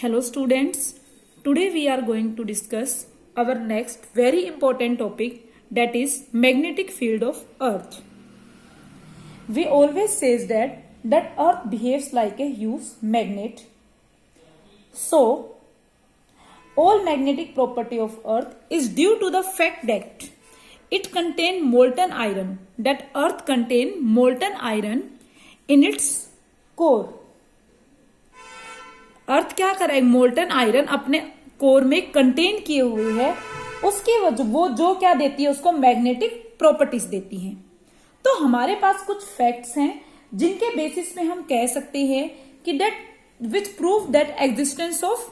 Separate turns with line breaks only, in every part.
Hello students, today we are going to discuss our next very important topic, that is magnetic field of earth. We always says that earth behaves like a huge magnet. So all magnetic property of earth is due to the fact that it contain molten iron, that earth contain molten iron in its core. अर्थ क्या कर रहा है, molten iron अपने core में contain किए हुए है, उसकी वजह वो जो क्या देती है उसको मैग्नेटिक प्रॉपर्टीज देती हैं. तो हमारे पास कुछ फैक्ट्स हैं जिनके बेसिस में हम कह सकते हैं कि that which prove that existence of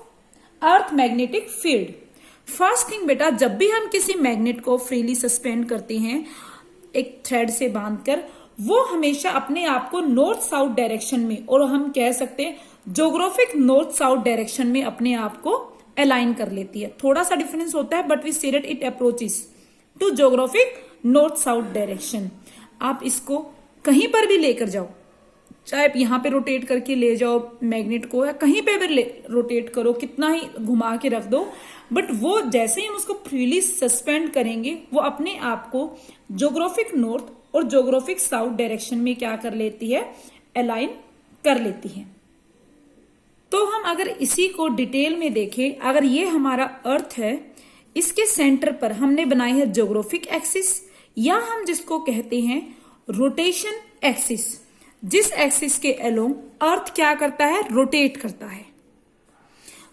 earth magnetic field. First thing बेटा, जब भी हम किसी मैग्नेट को फ्रीली सस्पेंड करते हैं एक थ्रेड से बांधकर, वो हमेशा अपने आप को नॉर्थ साउथ डायरेक्शन में, और हम कह सकते हैं ज्योग्राफिक नॉर्थ साउथ डायरेक्शन में अपने आप को अलाइन कर लेती है. थोड़ा सा डिफरेंस होता है but we say that it approaches to geographic north south direction. आप इसको कहीं पर भी लेकर जाओ, चाहे आप यहां पे रोटेट करके ले जाओ मैग्नेट को, या कहीं पे भी रोटेट करो, कितना ही घुमा के रख दो, बट वो जैसे ही हम उसको फ्रीली सस्पेंड करेंगे वो अपने आप को ज्योग्राफिक नॉर्थ और ज्योग्राफिक साउथ डायरेक्शन में क्या कर लेती है, अलाइन कर लेती है. तो हम अगर इसी को डिटेल में देखें, अगर ये हमारा अर्थ है, इसके सेंटर पर हमने बनाई है ज्योग्राफिक एक्सिस, या हम जिसको कहते हैं रोटेशन एक्सिस, जिस एक्सिस के अलोंग अर्थ क्या करता है, रोटेट करता है.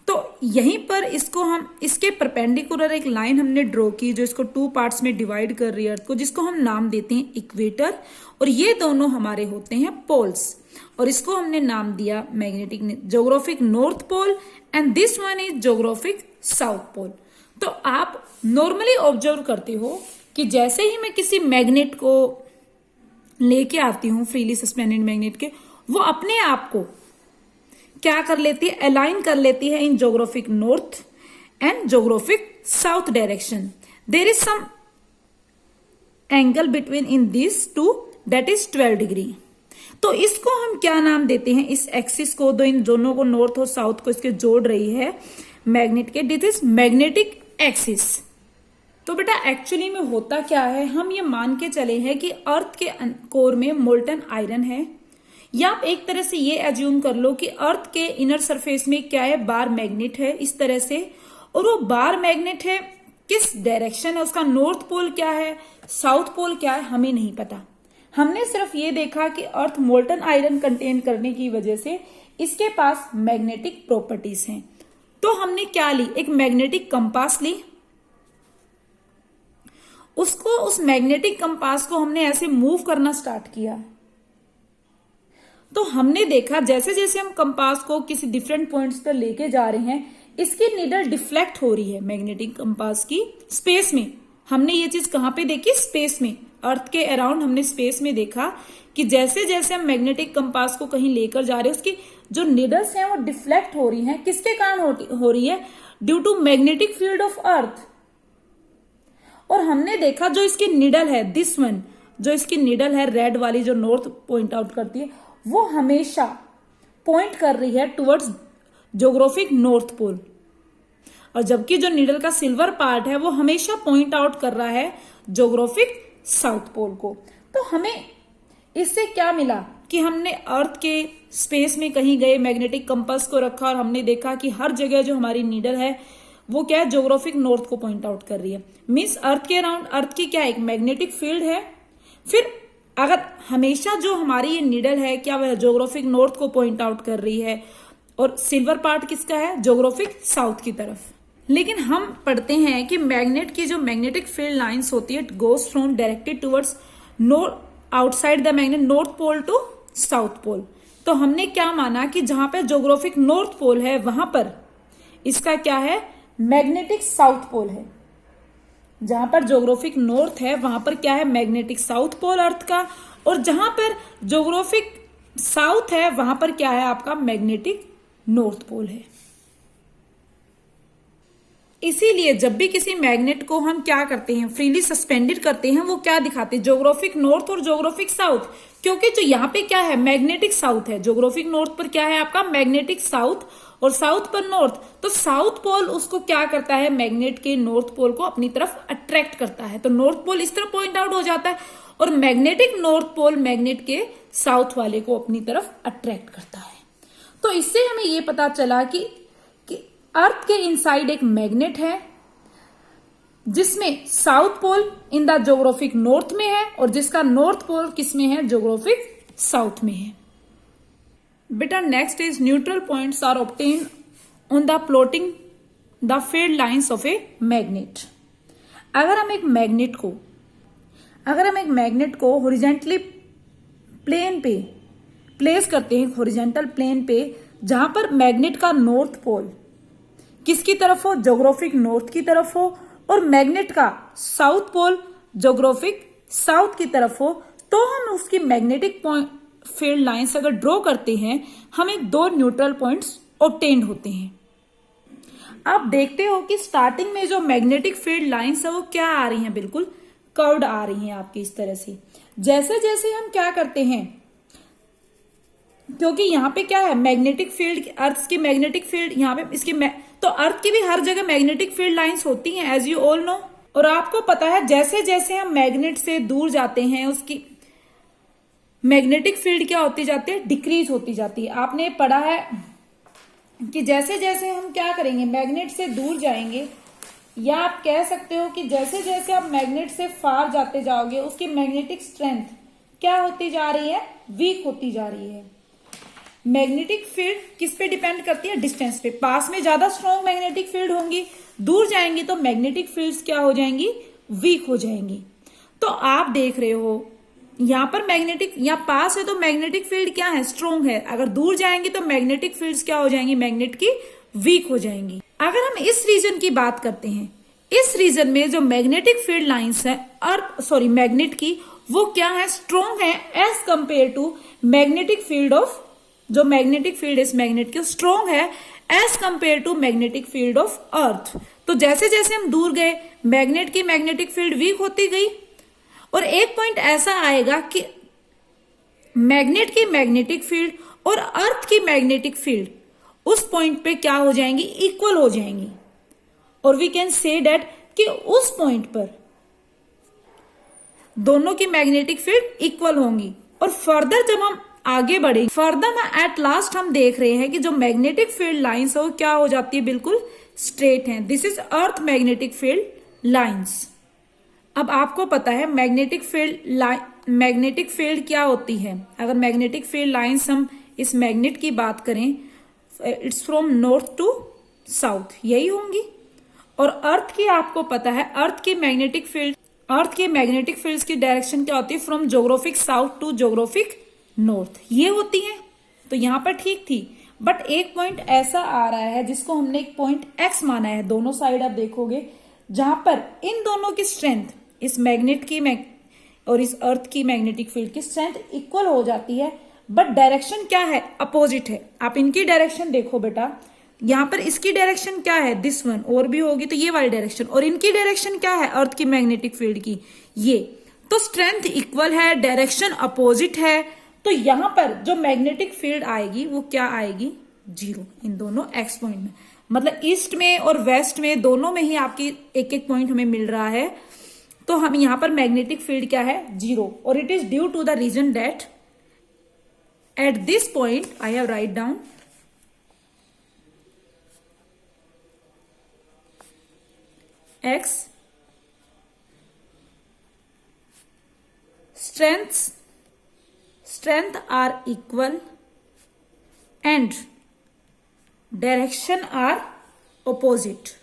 तो यहीं पर इसको हम इसके परपेंडिकुलर एक लाइन हमने ड्रॉ की जो इसको टू पार्ट्स में डिवाइड कर रही है अर्थ को, जिसको हम नाम देते हैं इक्वेटर, और ये दोनों हमारे होते हैं पोल्स, और इसको हमने नाम दिया magnetic geographic north pole and this one is geographic south pole. तो आप नॉर्मली ऑब्जर्व करते हो कि जैसे ही मैं किसी मैग्नेट को लेके आती हूं, फ्रीली सस्पेंडेड मैग्नेट के, वो अपने आप को क्या कर लेती है, अलाइन कर लेती है इन geographic north and geographic south direction. There is some angle between in this two, that is 12 degree. तो इसको हम क्या नाम देते हैं, इस एक्सिस को, दो इन दोनों को नॉर्थ और साउथ को इसके जोड़ रही है मैग्नेट के, दिस इज मैग्नेटिक एक्सिस. तो बेटा एक्चुअली में होता क्या है, हम ये मान के चले हैं कि अर्थ के कोर में मोल्टन आयरन है, या आप एक तरह से ये एज्यूम कर लो कि अर्थ के इनर सरफेस में क्या है, बार मैग्नेट है इस तरह से, और वो बार मैग्नेट है किस डायरेक्शन है, उसका नॉर्थ पोल क्या है, साउथ पोल क्या है, हमें नहीं पता. हमने सिर्फ ये देखा कि अर्थ मोल्टन आयरन कंटेन करने की वजह से इसके पास मैग्नेटिक प्रॉपर्टीज हैं. तो हमने क्या ली, एक मैग्नेटिक कंपास ली, उसको उस मैग्नेटिक कंपास को हमने ऐसे मूव करना स्टार्ट किया. तो हमने देखा जैसे जैसे हम कंपास को किसी डिफरेंट पॉइंट्स पर लेके जा रहे हैं, इसकी नीडल डिफ्लेक्ट हो रही है मैग्नेटिक कंपास की स्पेस में. हमने ये चीज कहां पे देखी, स्पेस में, अर्थ के अराउंड हमने स्पेस में देखा कि जैसे जैसे हम मैग्नेटिक कंपास को कहीं लेकर जा रहे हैं, उसकी जो नीडल्स हैं वो डिफ्लेक्ट हो रही हैं. किसके कारण हो रही है, due to magnetic field of earth. और हमने देखा जो इसकी नीडल है, दिस वन, जो इसकी नीडल है रेड वाली जो नॉर्थ पॉइंट आउट करती है, वो हमेशा पॉइंट कर रही है टुवर्ड्स ज्योग्राफिक नॉर्थ पोल, और जबकि जो नीडल का सिल्वर पार्ट है वो हमेशा पॉइंट आउट कर रहा है ज्योग्राफिक साउथ पोल को. तो हमें इससे क्या मिला कि हमने अर्थ के स्पेस में कहीं गए, मैग्नेटिक कंपास को रखा और हमने देखा कि हर जगह जो हमारी नीडल है वो क्या है, ज्योग्राफिक नॉर्थ को पॉइंट आउट कर रही है. मीन्स अर्थ के अराउंड अर्थ की क्या एक मैग्नेटिक फील्ड है. फिर अगर हमेशा जो हमारी ये नीडल है क्या वह ज्योग्राफिक नॉर्थ को पॉइंट आउट कर रही है, और सिल्वर पार्ट किसका है, ज्योग्राफिक साउथ की तरफ. लेकिन हम पढ़ते हैं कि मैग्नेट की जो मैग्नेटिक फील्ड लाइंस होती है, it goes from directed towards outside the magnet north pole to south pole. तो हमने क्या माना कि जहां पे ज्योग्राफिक नॉर्थ पोल है वहां पर इसका क्या है, मैग्नेटिक साउथ पोल है. जहां पर ज्योग्राफिक नॉर्थ है वहां पर क्या है, मैग्नेटिक साउथ पोल अर्थ का, और जहां पर ज्योग्राफिक साउथ है वहां पर क्या है, आपका मैग्नेटिक नॉर्थ पोल है. इसीलिए जब भी किसी मैग्नेट को हम क्या करते हैं, फ्रीली सस्पेंडेड करते हैं, वो क्या दिखाते हैं, ज्योग्राफिक नॉर्थ और ज्योग्राफिक साउथ. क्योंकि जो यहाँ पे क्या है, मैग्नेटिक साउथ है, ज्योग्राफिक नॉर्थ पर क्या है आपका मैग्नेटिक साउथ, और साउथ पर नॉर्थ, तो साउथ पोल उसको क्या करता है, मैग्नेट के नॉर्थ पोल को अपनी तरफ अट्रैक्ट करता है। तो नॉर्थ पोल इस तरफ पॉइंट आउट हो जाता है और मैग्नेटिक नॉर्थ पोल मैग्नेट के साउथ वाले को अपनी तरफ अट्रैक्ट करता है। तो इससे हमें ये पता चला कि अर्थ के इनसाइड एक मैग्नेट है जिसमें south pole in the geographic north में है और जिसका नॉर्थ पोल किस में है, ज्योग्राफिक साउथ में है। बेटा next is neutral points are obtain on the plotting the field lines of a magnet. अगर हम एक मैग्नेट को हॉरिजॉन्टली प्लेन पे प्लेस करते हैं, हॉरिजॉन्टल प्लेन पे, जहां पर मैग्नेट का नॉर्थ पोल किसकी तरफ हो, ज्योग्राफिक नॉर्थ की तरफ हो, और मैग्नेट का साउथ पोल ज्योग्राफिक साउथ की तरफ हो, तो हम उसकी मैग्नेटिक फील्ड लाइंस अगर ड्रॉ करते हैं, हमें दो न्यूट्रल पॉइंट्स ऑब्टेन्ड होते हैं। आप देखते हो कि स्टार्टिंग में जो मैग्नेटिक फील्ड लाइंस है वो क्या आ रही हैं, बिल्कुल कर्व्ड आ रही हैं आपकी इस तरह से। जैसे जैसे हम क्या करते हैं, क्योंकि यहाँ पे क्या है, मैग्नेटिक फील्ड, अर्थ की मैग्नेटिक फील्ड, यहाँ पे इसकी तो अर्थ की भी हर जगह मैग्नेटिक फील्ड लाइंस होती हैं एज यू ऑल नो। और आपको पता है जैसे जैसे हम मैग्नेट से दूर जाते हैं उसकी मैग्नेटिक फील्ड क्या होती जाती है, डिक्रीज होती जाती है। आपने पढ़ा है कि जैसे जैसे हम क्या करेंगे, मैग्नेट से दूर जाएंगे, या आप कह सकते हो कि जैसे जैसे आप मैग्नेट से फार जाते जाओगे उसकी मैग्नेटिक स्ट्रेंथ क्या होती जा रही है, वीक होती जा रही है। मैग्नेटिक फील्ड किस पे डिपेंड करती है, डिस्टेंस पे। पास में ज्यादा स्ट्रॉन्ग मैग्नेटिक फील्ड होंगी, दूर जाएंगी तो मैग्नेटिक फील्ड्स क्या हो जाएंगी, वीक हो जाएंगी। तो आप देख रहे हो यहां पर मैग्नेटिक, यहाँ पास है तो मैग्नेटिक फील्ड क्या है, स्ट्रॉन्ग है। अगर दूर जाएंगी तो मैग्नेटिक फील्ड्स क्या हो जाएंगी, मैग्नेट की वीक हो जाएंगी। अगर हम इस रीजन की बात करते हैं, इस रीजन में जो मैग्नेटिक फील्ड लाइंस है मैग्नेट की, वो क्या है, स्ट्रॉन्ग है as compare to magnetic field of, जो मैग्नेटिक फील्ड इस मैग्नेट की स्ट्रॉन्ग है as compare to magnetic field of earth. तो जैसे जैसे हम दूर गए मैग्नेट की मैग्नेटिक फील्ड वीक होती गई, और एक पॉइंट ऐसा आएगा कि मैग्नेट की मैग्नेटिक फील्ड और अर्थ की मैग्नेटिक फील्ड उस पॉइंट पे क्या हो जाएंगी, इक्वल हो जाएंगी। और वी कैन से दैट कि उस पॉइंट पर दोनों की मैग्नेटिक फील्ड इक्वल होंगी। और फर्दर जब हम आगे बढ़ेंगे, फर्दर एट लास्ट हम देख रहे हैं कि जो मैग्नेटिक फील्ड लाइंस है वो क्या हो जाती है, बिल्कुल स्ट्रेट है। This is earth magnetic field lines. अब आपको पता है मैग्नेटिक फील्ड क्या होती है। अगर मैग्नेटिक फील्ड लाइंस हम इस मैग्नेट की बात करें, it's from north to south, यही होंगी। और अर्थ की आपको पता है, अर्थ की मैग्नेटिक फील्ड्स की डायरेक्शन क्या होती है, from geographic south to geographic north, ये होती है। तो यहां पर ठीक थी, बट एक पॉइंट ऐसा आ रहा है जिसको हमने एक पॉइंट एक्स माना है। दोनों साइड आप देखोगे जहां पर इन दोनों की स्ट्रेंथ, इस मैग्नेट की और इस अर्थ की मैग्नेटिक फील्ड की स्ट्रेंथ इक्वल हो जाती है, बट डायरेक्शन क्या है, अपोजिट है। आप इनकी डायरेक्शन देखो बेटा, यहां पर इसकी डायरेक्शन क्या है, दिस वन, और भी होगी तो ये वाली डायरेक्शन, और इनकी डायरेक्शन क्या है, अर्थ की मैग्नेटिक फील्ड की ये। तो स्ट्रेंथ इक्वल है, डायरेक्शन अपोजिट है, तो यहां पर जो मैग्नेटिक फील्ड आएगी वो क्या आएगी, जीरो, इन दोनों एक्स पॉइंट में। मतलब ईस्ट में और वेस्ट में दोनों में ही आपकी एक एक पॉइंट हमें मिल रहा है। तो हम यहां पर मैग्नेटिक फील्ड क्या है, जीरो। और it is due to the reason that at this point I have write down x strength are equal and direction are opposite.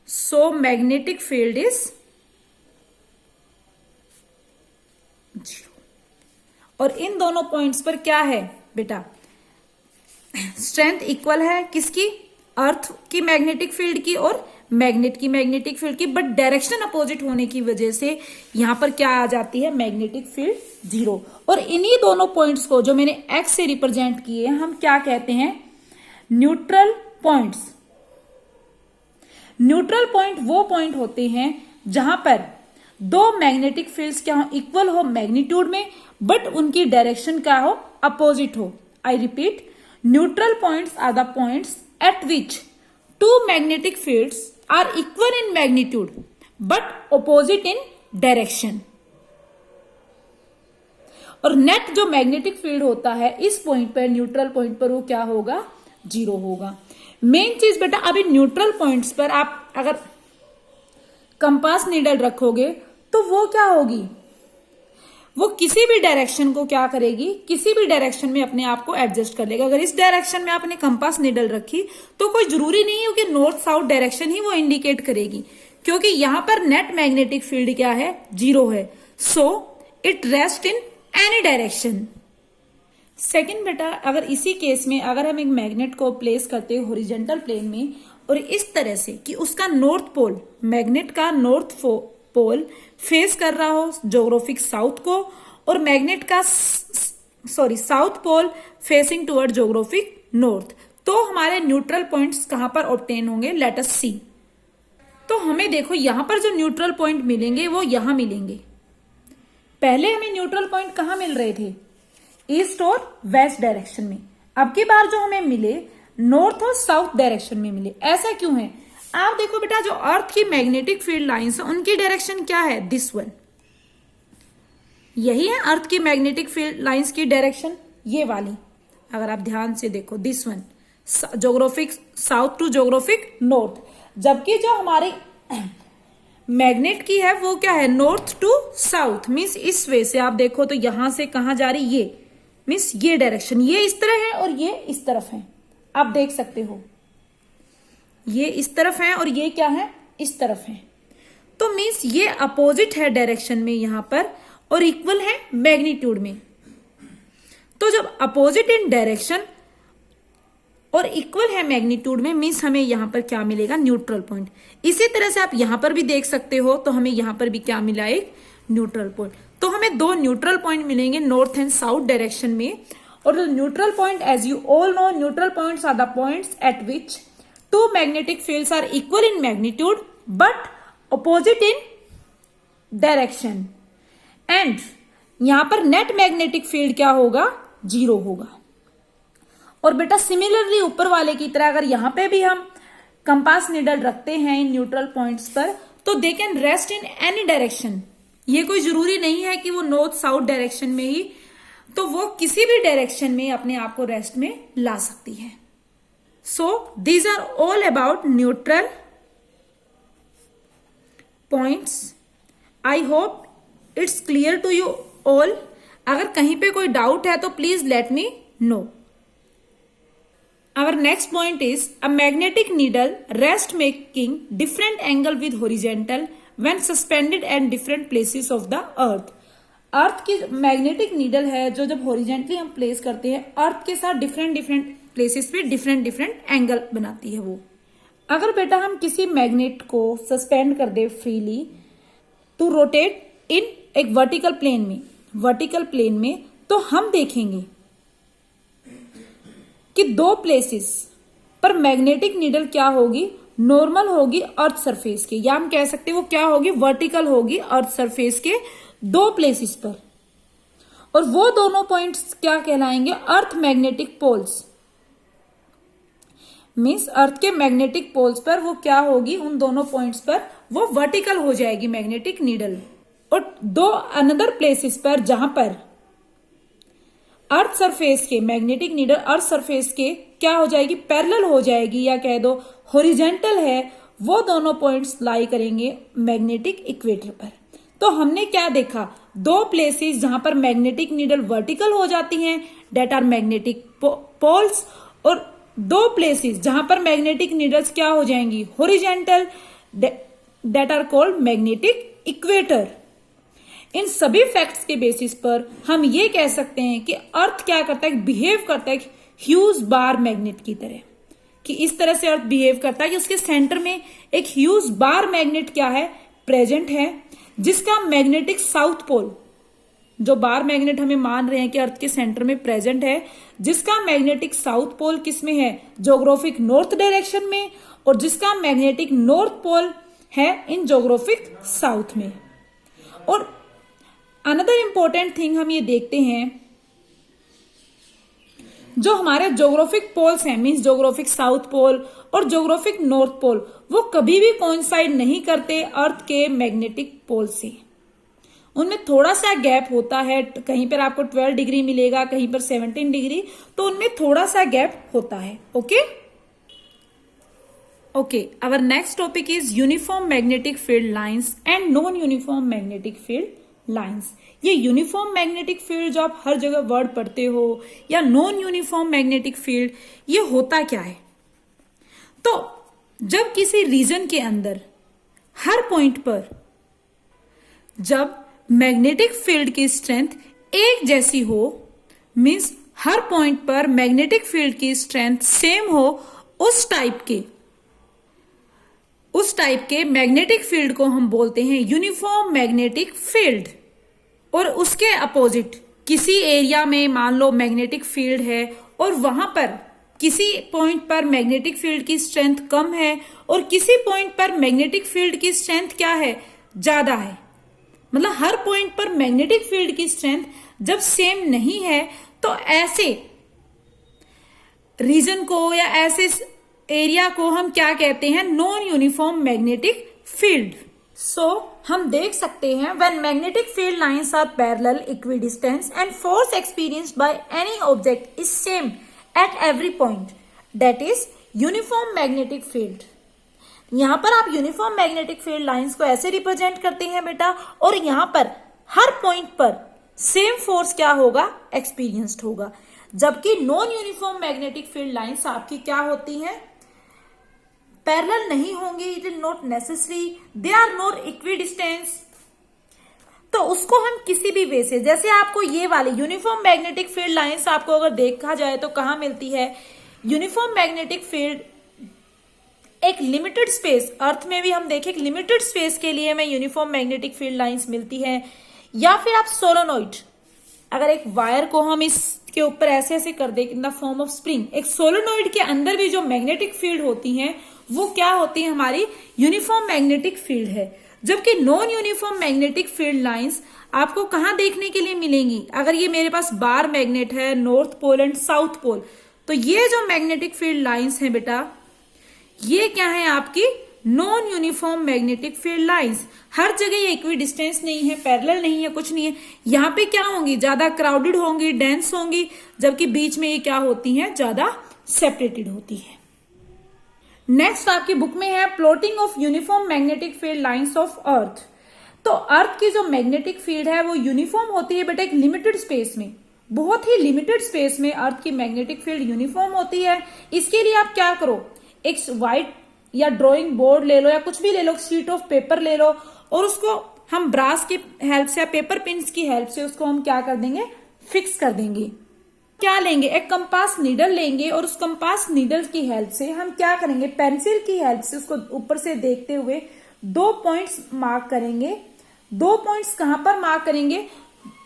So magnetic field is 0. और इन दोनों पॉइंट्स पर क्या है बेटा, स्ट्रेंथ इक्वल है किसकी, अर्थ की मैग्नेटिक फील्ड की और मैग्नेट की मैग्नेटिक फील्ड की, बट डायरेक्शन अपोजिट होने की वजह से यहां पर क्या आ जाती है, मैग्नेटिक फील्ड जीरो। और इन्हीं दोनों पॉइंट्स को जो मैंने एक्स से रिप्रेजेंट किए हम क्या कहते हैं, न्यूट्रल पॉइंट्स। न्यूट्रल पॉइंट वो पॉइंट होते हैं जहां पर दो मैग्नेटिक फील्ड्स क्या हो, इक्वल हो मैग्नीट्यूड में, बट उनकी डायरेक्शन क्या हो, अपोजिट हो। I repeat, neutral points are the points at which two magnetic fields are equal in magnitude but opposite in direction. और नेट जो मैग्नेटिक फील्ड होता है इस पॉइंट पर, न्यूट्रल पॉइंट पर, वो क्या होगा? 0 होगा। मेन चीज बेटा, अभी न्यूट्रल पॉइंट्स पर आप अगर कंपास नीडल रखोगे तो वो क्या होगी? वो किसी भी डायरेक्शन को क्या करेगी? किसी भी डायरेक्शन में अपने आप को एडजस्ट कर लेगा। अगर इस डायरेक्शन में आपने कंपास नीडल रखी तो कोई जरूरी नहीं है कि नॉर्थ साउथ डायरेक्शन ही वो इंडिकेट करेगी, क्योंकि यहां पर नेट मैग्नेटिक फील्ड क्या है? 0 है। So it rest in any direction. Second बेटा, अगर इसी केस में अगर हम एक मैग्नेट को प्लेस करते हैं हॉरिजॉन्टल प्लेन में और इस तरह से कि उसका नॉर्थ पोल, मैग्नेट का नॉर्थ पोल फेस कर रहा हो ज्योग्राफिक साउथ को और मैग्नेट का south pole facing toward geographic north, तो हमारे न्यूट्रल पॉइंट्स कहां पर ऑब्टेन होंगे? Let us see. तो हमें देखो यहां पर जो न्यूट्रल पॉइंट मिलेंगे वो यहां मिलेंगे। पहले हमें न्यूट्रल पॉइंट कहां मिल रहे थे? ईस्ट और वेस्ट डायरेक्शन में। अब की बार जो हमें मिले नॉर्थ और साउथ डायरेक्शन में मिले। ऐसा क्यों है? आप देखो बेटा, जो अर्थ की मैग्नेटिक फील्ड लाइंस है उनकी डायरेक्शन क्या है? This one. यही है अर्थ की मैग्नेटिक फील्ड लाइंस की डायरेक्शन, ये वाली। अगर आप ध्यान से देखो, this one, geographic south to geographic north. जबकि जो हमारी मैग्नेट की है वो क्या है? North to south. मीन्स इस वे से आप देखो तो यहां से कहां जा रही? ये मीन्स ये डायरेक्शन, ये इस तरह है और ये इस तरफ है। आप देख सकते हो ये इस तरफ है और ये क्या है? इस तरफ है। तो मीन्स ये अपोजिट है डायरेक्शन में यहां पर और इक्वल है मैग्नीट्यूड में। तो जब अपोजिट इन डायरेक्शन और इक्वल है मैग्नीट्यूड में, मीन्स हमें यहां पर क्या मिलेगा? Neutral point. इसी तरह से आप यहां पर भी देख सकते हो, तो हमें यहां पर भी क्या मिला? एक न्यूट्रल पॉइंट। तो हमें 2 न्यूट्रल पॉइंट मिलेंगे नॉर्थ एंड साउथ डायरेक्शन में। और neutral point, as you all know, neutral points are the points at which two magnetic fields are equal in magnitude but opposite in direction. And यहां पर net magnetic field क्या होगा? 0 होगा। और बेटा similarly ऊपर वाले की तरह अगर यहां पे भी हम कंपास नीडल रखते हैं इन न्यूट्रल पॉइंट्स पर, तो they can rest in any direction. ये कोई जरूरी नहीं है कि वो नॉर्थ साउथ डायरेक्शन में ही, तो वो किसी भी डायरेक्शन में अपने आप को रेस्ट में ला सकती है। So these are all about neutral points. I hope it's clear to you all. अगर कहीं पे कोई डाउट है तो please let me know. Our next point is a magnetic needle rest making different angle with horizontal when suspended at different places of the earth. अर्थ की magnetic needle है जो जब हॉरिजेंटली हम प्लेस करते हैं अर्थ के साथ डिफरेंट प्लेसेस पे डिफरेंट एंगल बनाती है वो। अगर बेटा हम किसी मैग्नेट को सस्पेंड कर दे फ्रीली टू रोटेट इन एक वर्टिकल प्लेन में, तो हम देखेंगे कि 2 प्लेसेस पर मैग्नेटिक नीडल क्या होगी? नॉर्मल होगी अर्थ सरफेस के, या हम कह सकते हैं वो क्या होगी? वर्टिकल होगी अर्थ सरफेस के 2 प्लेसेस पर। और वो दोनों पॉइंट्स क्या कहलाएंगे? Earth magnetic poles. Means earth के मैग्नेटिक पोल्स पर वो क्या होगी? उन दोनों पॉइंट्स पर वो वर्टिकल हो जाएगी मैग्नेटिक नीडल। और 2 अनदर प्लेसेस पर जहां पर अर्थ सरफेस के मैग्नेटिक नीडल अर्थ सरफेस के क्या हो जाएगी? पैरेलल हो जाएगी, या कह दो हॉरिजॉन्टल है। वो दोनों पॉइंट्स लाई करेंगे मैग्नेटिक इक्वेटर पर। तो हमने क्या देखा? 2 प्लेसेस जहां पर मैग्नेटिक नीडल वर्टिकल हो जाती हैं, डेट आर मैग्नेटिक पोल्स, और 2 प्लेसेस जहां पर मैग्नेटिक नीडल्स क्या हो जाएंगी? Horizontal, that are called magnetic equator. इन सभी फैक्ट्स के बेसिस पर हम ये कह सकते हैं कि अर्थ क्या करता है? बिहेव करता है ह्यूज बार मैग्नेट की तरह। कि इस तरह से अर्थ बिहेव करता है कि उसके सेंटर में एक ह्यूज बार मैग्नेट क्या है? प्रेजेंट है, जिसका मैग्नेटिक साउथ पोल, जो बार मैग्नेट हमें मान रहे हैं कि अर्थ के सेंटर में प्रेजेंट है, जिसका मैग्नेटिक साउथ पोल किस में है? ज्योग्राफिक नॉर्थ डायरेक्शन में, और जिसका मैग्नेटिक नॉर्थ पोल है इन ज्योग्राफिक साउथ में। और अनदर इंपॉर्टेंट थिंग हम ये देखते हैं, जो हमारे ज्योग्राफिक पोल्स हैं, मीन्स ज्योग्राफिक साउथ पोल और ज्योग्राफिक नॉर्थ पोल, वो कभी भी कोइंसाइड नहीं करते अर्थ के मैग्नेटिक पोल से। उनमें थोड़ा सा गैप होता है, कहीं पर आपको 12 डिग्री मिलेगा, कहीं पर 17 डिग्री, तो उनमें थोड़ा सा गैप होता है। Okay okay, our next topic is uniform magnetic field lines and non uniform magnetic field lines. ये यूनिफॉर्म मैग्नेटिक फील्ड जो आप हर जगह वर्ड पढ़ते हो, या नॉन यूनिफॉर्म मैग्नेटिक फील्ड, ये होता क्या है? तो जब किसी रीजन के अंदर हर पॉइंट पर जब मैग्नेटिक फील्ड की स्ट्रेंथ एक जैसी हो, मीन्स हर पॉइंट पर मैग्नेटिक फील्ड की स्ट्रेंथ सेम हो, उस टाइप के मैग्नेटिक फील्ड को हम बोलते हैं यूनिफॉर्म मैग्नेटिक फील्ड। और उसके अपोजिट किसी एरिया में मान लो मैग्नेटिक फील्ड है और वहां पर किसी पॉइंट पर मैग्नेटिक फील्ड की स्ट्रेंथ कम है और किसी पॉइंट पर मैग्नेटिक फील्ड की स्ट्रेंथ क्या है, ज्यादा है। मतलब हर पॉइंट पर मैग्नेटिक फील्ड की स्ट्रेंथ जब सेम नहीं है, तो ऐसे रीजन को या ऐसे एरिया को हम क्या कहते हैं, non uniform magnetic field. So हम देख सकते हैं when magnetic field lines are parallel, equidistance and force experienced by any object is same at every point, that is uniform magnetic field. यहां पर आप यूनिफॉर्म मैग्नेटिक फील्ड लाइंस को ऐसे represent करते हैं बेटा, और यहां पर हर पॉइंट पर सेम फोर्स क्या होगा, एक्सपीरियंस्ड होगा। जबकि non uniform magnetic field lines आपकी क्या होती हैं, पैरेलल नहीं होंगी, it is not necessary, they are not equidistance. तो उसको हम किसी भी वे से, जैसे आपको ये वाली यूनिफॉर्म मैग्नेटिक फील्ड लाइंस आपको अगर देखा जाए तो कहां मिलती है, यूनिफॉर्म मैग्नेटिक फील्ड एक लिमिटेड स्पेस, अर्थ में भी हम देखें लिमिटेड स्पेस के लिए हमें यूनिफॉर्म मैग्नेटिक फील्ड लाइंस मिलती है। या फिर आप सोलेनोइड, अगर एक वायर को हम इसके ऊपर ऐसे ऐसे कर दे in the form of spring, एक सोलेनोइड के अंदर भी जो मैग्नेटिक फील्ड होती हैं वो क्या होती है, हमारी यूनिफॉर्म मैग्नेटिक फील्ड है। जबकि non uniform magnetic field lines आपको कहां देखने के लिए मिलेंगी, अगर ये मेरे पास बार मैग्नेट है, north pole and south pole, तो ये जो मैग्नेटिक फील्ड लाइंस है बेटा, ये क्या है आपकी non uniform magnetic field lines. हर जगह ये इक्वी डिस्टेंस नहीं है, पैरेलल नहीं है, कुछ नहीं है। यहाँ पे क्या होंगी, ज्यादा क्राउडेड होंगी, डेंस होंगी, जबकि बीच में ये क्या होती हैं, ज्यादा सेपरेटेड होती है। नेक्स्ट आपकी बुक में है plotting of uniform magnetic field lines of earth. तो अर्थ की जो मैग्नेटिक फील्ड है वो यूनिफॉर्म होती है बेटा एक लिमिटेड स्पेस में, बहुत ही लिमिटेड स्पेस में अर्थ की मैग्नेटिक फील्ड यूनिफॉर्म होती है। इसके लिए आप क्या करो, एक व्हाइट या ड्राइंग बोर्ड ले लो या कुछ भी ले लो, शीट ऑफ पेपर ले लो, और उसको हम ब्रास की हेल्प से या पेपर पिन्स की हेल्प से उसको हम क्या कर देंगे, फिक्स कर देंगे। क्या लेंगे, एक कंपास नीडल लेंगे और उस कंपास नीडल की हेल्प से हम क्या करेंगे, पेंसिल की हेल्प से उसको ऊपर से देखते हुए 2 पॉइंट्स मार्क करेंगे। 2 पॉइंट्स कहां पर मार्क करेंगे,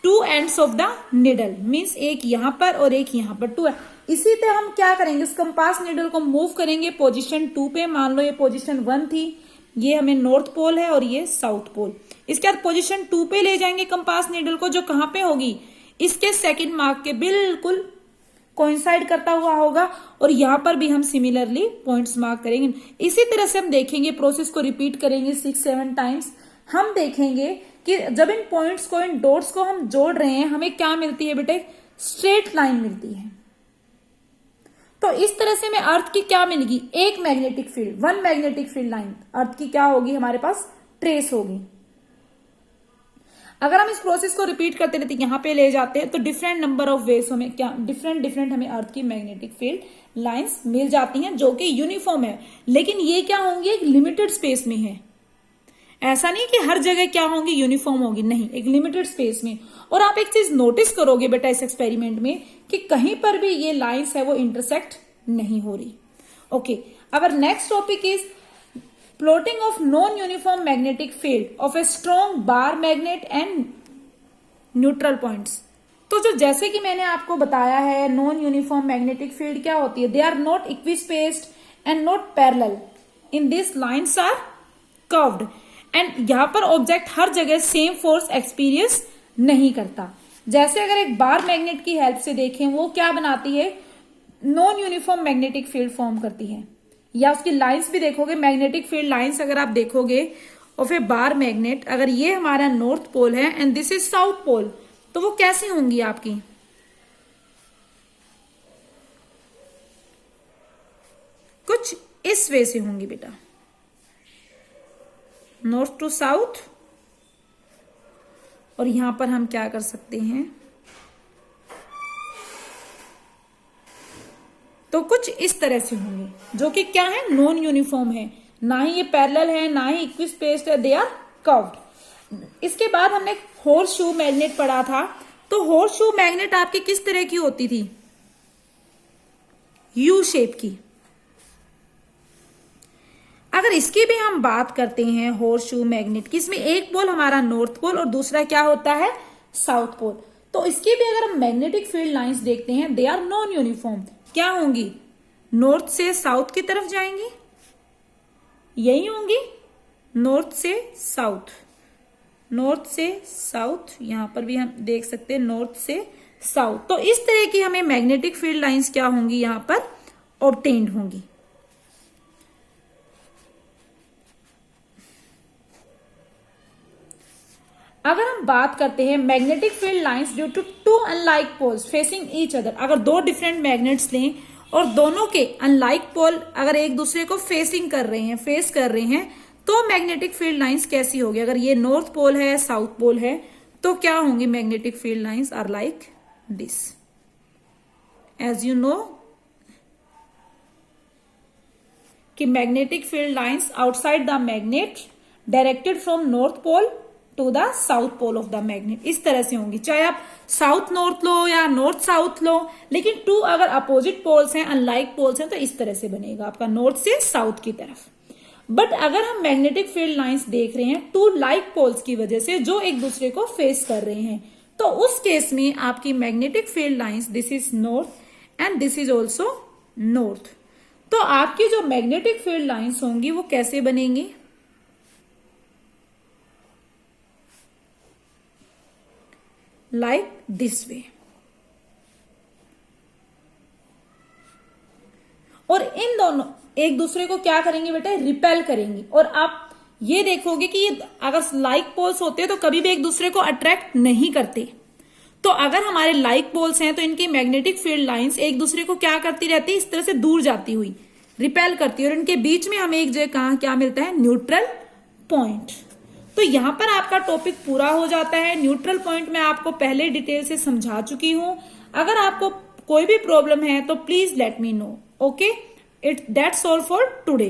2 ends of the needle, means एक यहां पर और एक यहां पर, 2 है। इसी तरह हम क्या करेंगे, उस कंपास नीडल को मूव करेंगे पोजीशन 2 पे। मान लो ये पोजीशन 1 थी, ये हमें नॉर्थ पोल है और ये साउथ पोल। इसके बाद पोजीशन 2 पे ले जाएंगे कंपास नीडल को, जो कहां पे होगी, इसके सेकंड मार्क के बिल्कुल कोइंसाइड करता हुआ होगा, और यहां पर भी हम सिमिलरली पॉइंट्स मार्क करेंगे। इसी तरह से हम देखेंगे, प्रोसेस को रिपीट करेंगे 6-7 टाइम्स। हम देखेंगे कि जब इन पॉइंट्स को, इन डॉट्स को हम जोड़ रहे हैं, हमें क्या मिलती है बेटे, स्ट्रेट लाइन मिलती है। तो इस तरह से हमें अर्थ की क्या मिलेगी, एक magnetic field, 1 magnetic field line earth की क्या होगी, हमारे पास ट्रेस होगी। अगर हम इस प्रोसेस को रिपीट करते रहते, यहां पे ले जाते हैं, तो डिफरेंट नंबर ऑफ वेज हमें क्या डिफरेंट हमें अर्थ की मैग्नेटिक फील्ड लाइंस मिल जाती हैं, जो कि यूनिफॉर्म है। लेकिन ये क्या होंगी, एक लिमिटेड स्पेस में है। ऐसा नहीं कि हर जगह क्या होंगी, यूनिफॉर्म होगी, नहीं, एक लिमिटेड स्पेस में। और आप एक चीज नोटिस करोगे बेटा इस एक्सपेरिमेंट में कि कहीं पर भी ये लाइंस है वो इंटरसेक्ट नहीं हो रही। Okay, our next topic is plotting of non uniform magnetic field of a strong bar magnet and neutral points. तो जो जैसे कि मैंने आपको बताया है, नॉन यूनिफॉर्म मैग्नेटिक फील्ड क्या होती है, they are not equispaced and not parallel, in this lines are curved, and यहां पर ऑब्जेक्ट हर जगह सेम फोर्स एक्सपीरियंस नहीं करता। जैसे अगर एक बार मैग्नेट की हेल्प से देखें, वो क्या बनाती है, non uniform magnetic field form करती है। या उसकी लाइंस भी देखोगे, मैग्नेटिक फील्ड लाइंस अगर आप देखोगे और फिर बार मैग्नेट, अगर ये हमारा नॉर्थ पोल है and this is south pole, तो वो कैसी होंगी आपकी? कुछ इस वे से होंगी बेटा, नॉर्थ टू साउथ। और यहां पर हम क्या कर सकते हैं, तो कुछ इस तरह से होंगे, जो कि क्या है, नॉन यूनिफॉर्म है, ना ही ये पैरेलल है ना ही इक्विस्पेस्ड है, दे आर कर्व्ड। इसके बाद हमने हॉर्स शू मैग्नेट पढ़ा था। तो हॉर्स शू मैग्नेट आपकी किस तरह की होती थी? यू शेप की। अगर इसकी भी हम बात करते हैं हॉर्स शू मैग्नेट की, इसमें एक पोल हमारा नॉर्थ पोल और दूसरा क्या होता है, साउथ पोल। तो इसकी भी अगर हम मैग्नेटिक फील्ड लाइंस देखते हैं, दे आर नॉन यूनिफॉर्म। क्या होंगी? नॉर्थ से साउथ की तरफ जाएंगी, यही होंगी, नॉर्थ से साउथ, नॉर्थ से साउथ। यहां पर भी हम देख सकते हैं नॉर्थ से साउथ। तो इस तरह की हमें मैग्नेटिक फील्ड लाइंस क्या होंगी, यहां पर ऑब्टेन्ड होंगी। अगर हम बात करते हैं magnetic field lines due to two unlike poles facing each other, अगर दो डिफरेंट मैग्नेट्स लें और दोनों के अनलाइक पोल अगर एक दूसरे को फेसिंग कर रहे हैं, फेस कर रहे हैं, तो मैग्नेटिक फील्ड लाइंस कैसी होगी? अगर ये नॉर्थ पोल है, साउथ पोल है, तो क्या होंगी? Magnetic field lines are like this. As you know कि magnetic field lines outside the magnet directed from north pole to the south pole of the magnet, इस तरह से होंगी। चाहे आप साउथ नॉर्थ लो या नॉर्थ साउथ लो, लेकिन टू अगर अपोजिट पोल्स हैं, अनलाइक पोल्स हैं, तो इस तरह से बनेगा आपका, नॉर्थ से साउथ की तरफ। बट अगर हम मैग्नेटिक फील्ड लाइंस देख रहे हैं टू लाइक पोल्स की वजह से, जो एक दूसरे को फेस कर रहे हैं, तो उस केस में आपकी magnetic field lines, this is north and this is also north. तो आपकी जो मैग्नेटिक फील्ड लाइंस होंगी वो कैसे बनेंगी? Like this way. और इन दोनों एक दूसरे को क्या करेंगे बेटा? रिपेल करेंगी। और आप ये देखोगे कि ये अगर लाइक पोल्स होते हैं तो कभी भी एक दूसरे को अट्रैक्ट नहीं करते। तो अगर हमारे लाइक पोल्स हैं तो इनकी मैग्नेटिक फील्ड लाइंस एक दूसरे को क्या करती रहती है? इस तरह से दूर जाती हुई रिपेल करती है, और इनके बीच में हमें एक जगह क्या मिलता है? Neutral point. तो यहां पर आपका टॉपिक पूरा हो जाता है। न्यूट्रल पॉइंट मैं आपको पहले डिटेल से समझा चुकी हूं। अगर आपको कोई भी प्रॉब्लम है तो please let me no. Okay, that's all for today.